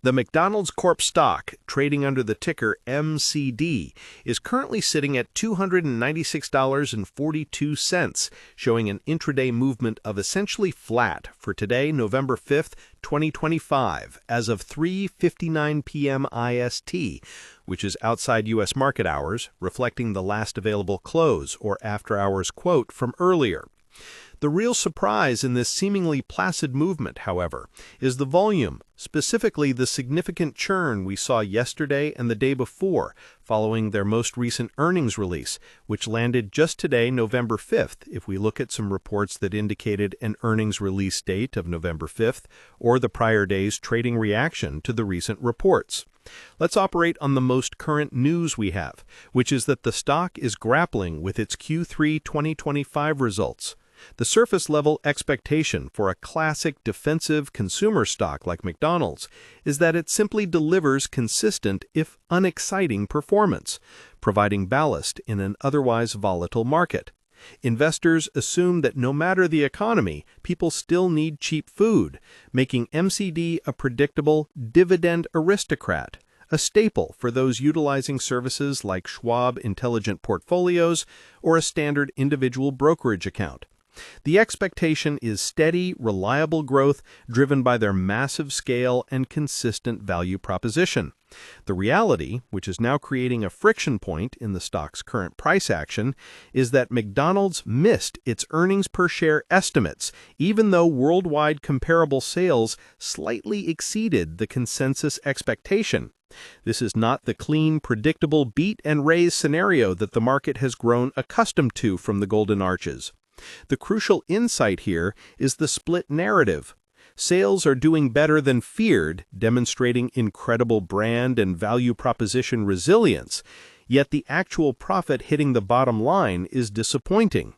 The McDonald's Corp stock, trading under the ticker MCD, is currently sitting at $296.42, showing an intraday movement of essentially flat for today, November 5th, 2025, as of 3:59 p.m. IST, which is outside U.S. market hours, reflecting the last available close or after-hours quote from earlier. The real surprise in this seemingly placid movement, however, is the volume, specifically the significant churn we saw yesterday and the day before, following their most recent earnings release, which landed just today, November 5th, if we look at some reports that indicated an earnings release date of November 5th, or the prior day's trading reaction to the recent reports. Let's operate on the most current news we have, which is that the stock is grappling with its Q3 2025 results. The surface-level expectation for a classic defensive consumer stock like McDonald's is that it simply delivers consistent, if unexciting, performance, providing ballast in an otherwise volatile market. Investors assume that no matter the economy, people still need cheap food, making MCD a predictable dividend aristocrat, a staple for those utilizing services like Schwab Intelligent Portfolios or a standard individual brokerage account. The expectation is steady, reliable growth driven by their massive scale and consistent value proposition. The reality, which is now creating a friction point in the stock's current price action, is that McDonald's missed its earnings per share estimates, even though worldwide comparable sales slightly exceeded the consensus expectation. This is not the clean, predictable beat-and-raise scenario that the market has grown accustomed to from the Golden Arches. The crucial insight here is the split narrative. Sales are doing better than feared, demonstrating incredible brand and value proposition resilience, yet the actual profit hitting the bottom line is disappointing.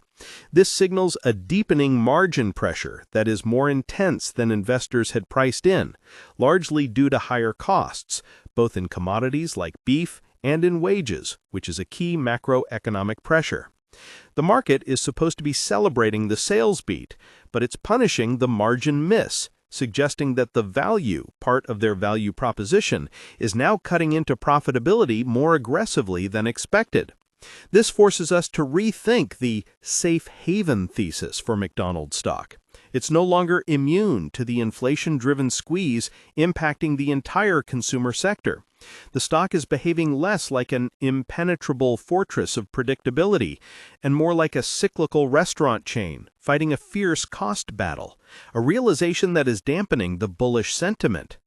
This signals a deepening margin pressure that is more intense than investors had priced in, largely due to higher costs, both in commodities like beef and in wages, which is a key macroeconomic pressure. The market is supposed to be celebrating the sales beat, but it's punishing the margin miss, suggesting that the value part of their value proposition is now cutting into profitability more aggressively than expected. This forces us to rethink the safe haven thesis for McDonald's stock. It's no longer immune to the inflation-driven squeeze impacting the entire consumer sector. The stock is behaving less like an impenetrable fortress of predictability and more like a cyclical restaurant chain fighting a fierce cost battle, a realization that is dampening the bullish sentiment.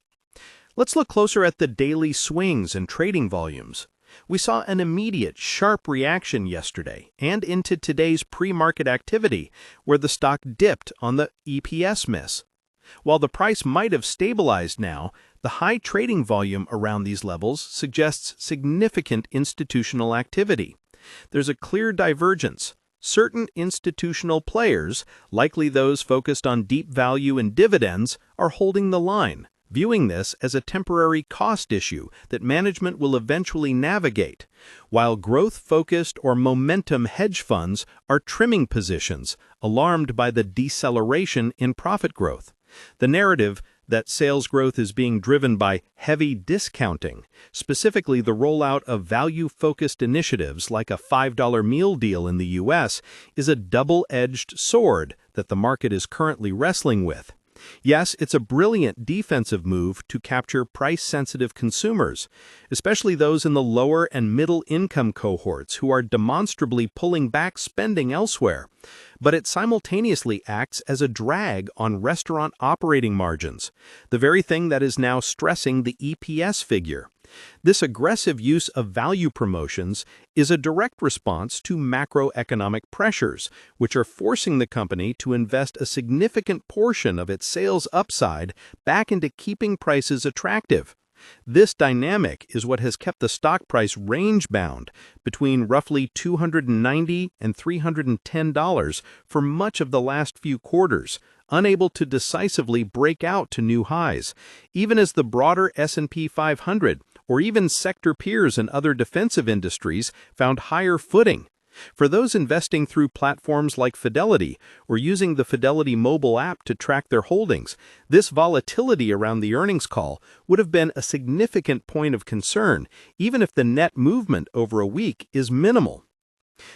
Let's look closer at the daily swings and trading volumes. We saw an immediate, sharp reaction yesterday and into today's pre-market activity, where the stock dipped on the EPS miss. While the price might have stabilized now, the high trading volume around these levels suggests significant institutional activity. There's a clear divergence. Certain institutional players, likely those focused on deep value and dividends, are holding the line, viewing this as a temporary cost issue that management will eventually navigate, while growth-focused or momentum hedge funds are trimming positions, alarmed by the deceleration in profit growth. The narrative that sales growth is being driven by heavy discounting, specifically the rollout of value-focused initiatives like a $5 meal deal in the U.S., is a double-edged sword that the market is currently wrestling with. Yes, it's a brilliant defensive move to capture price-sensitive consumers, especially those in the lower and middle-income cohorts who are demonstrably pulling back spending elsewhere. But it simultaneously acts as a drag on restaurant operating margins, the very thing that is now stressing the EPS figure. This aggressive use of value promotions is a direct response to macroeconomic pressures, which are forcing the company to invest a significant portion of its sales upside back into keeping prices attractive. This dynamic is what has kept the stock price range-bound between roughly $290 and $310 for much of the last few quarters, unable to decisively break out to new highs, even as the broader S&P 500 or even sector peers in other defensive industries found higher footing. For those investing through platforms like Fidelity or using the Fidelity mobile app to track their holdings, this volatility around the earnings call would have been a significant point of concern, even if the net movement over a week is minimal.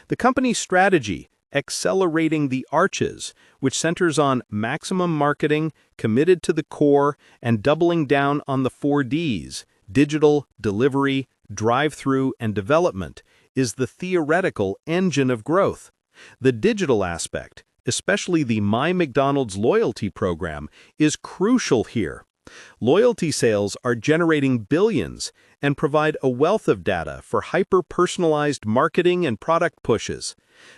The company's strategy, Accelerating the Arches, which centers on maximum marketing, committed to the core, and doubling down on the 4Ds, digital, delivery, drive-through, and development, is the theoretical engine of growth. The digital aspect, especially the MyMcDonald's loyalty program, is crucial here. Loyalty sales are generating billions and provide a wealth of data for hyper-personalized marketing and product pushes.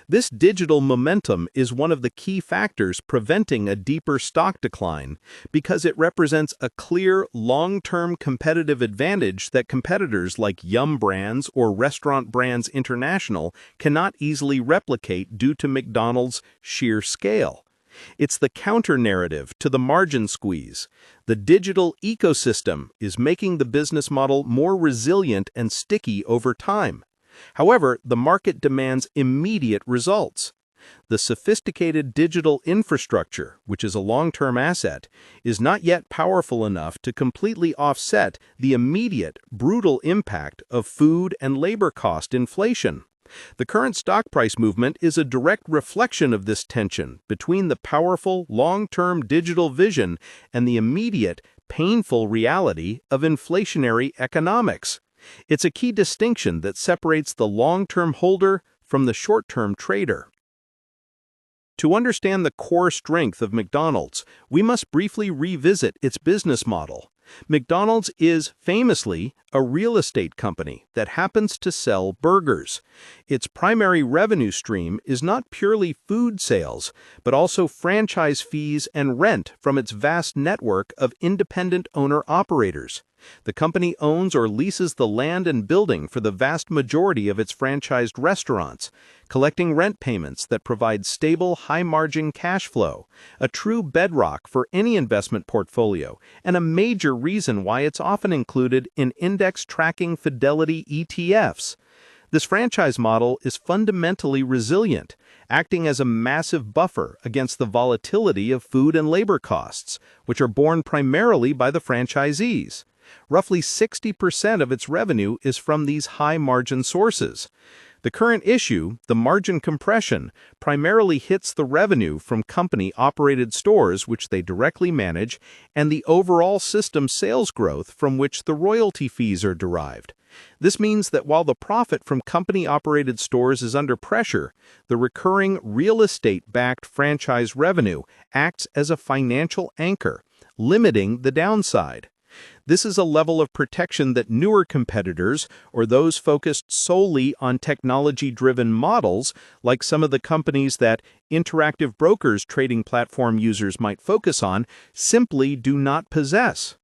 This digital momentum is one of the key factors preventing a deeper stock decline because it represents a clear, long-term competitive advantage that competitors like Yum Brands or Restaurant Brands International cannot easily replicate due to McDonald's sheer scale. It's the counter-narrative to the margin squeeze. The digital ecosystem is making the business model more resilient and sticky over time. However, the market demands immediate results. The sophisticated digital infrastructure, which is a long-term asset, is not yet powerful enough to completely offset the immediate, brutal impact of food and labor cost inflation. The current stock price movement is a direct reflection of this tension between the powerful, long-term digital vision and the immediate, painful reality of inflationary economics. It's a key distinction that separates the long-term holder from the short-term trader. To understand the core strength of McDonald's, we must briefly revisit its business model. McDonald's is famously a real estate company that happens to sell burgers. Its primary revenue stream is not purely food sales, but also franchise fees and rent from its vast network of independent owner-operators. The company owns or leases the land and building for the vast majority of its franchised restaurants, collecting rent payments that provide stable, high-margin cash flow, a true bedrock for any investment portfolio, and a major reason why it's often included in index-tracking Fidelity ETFs. This franchise model is fundamentally resilient, acting as a massive buffer against the volatility of food and labor costs, which are borne primarily by the franchisees. Roughly 60% of its revenue is from these high-margin sources. The current issue, the margin compression, primarily hits the revenue from company-operated stores which they directly manage and the overall system sales growth from which the royalty fees are derived. This means that while the profit from company-operated stores is under pressure, the recurring real estate-backed franchise revenue acts as a financial anchor, limiting the downside. This is a level of protection that newer competitors, or those focused solely on technology-driven models, like some of the companies that Interactive Brokers trading platform users might focus on, simply do not possess.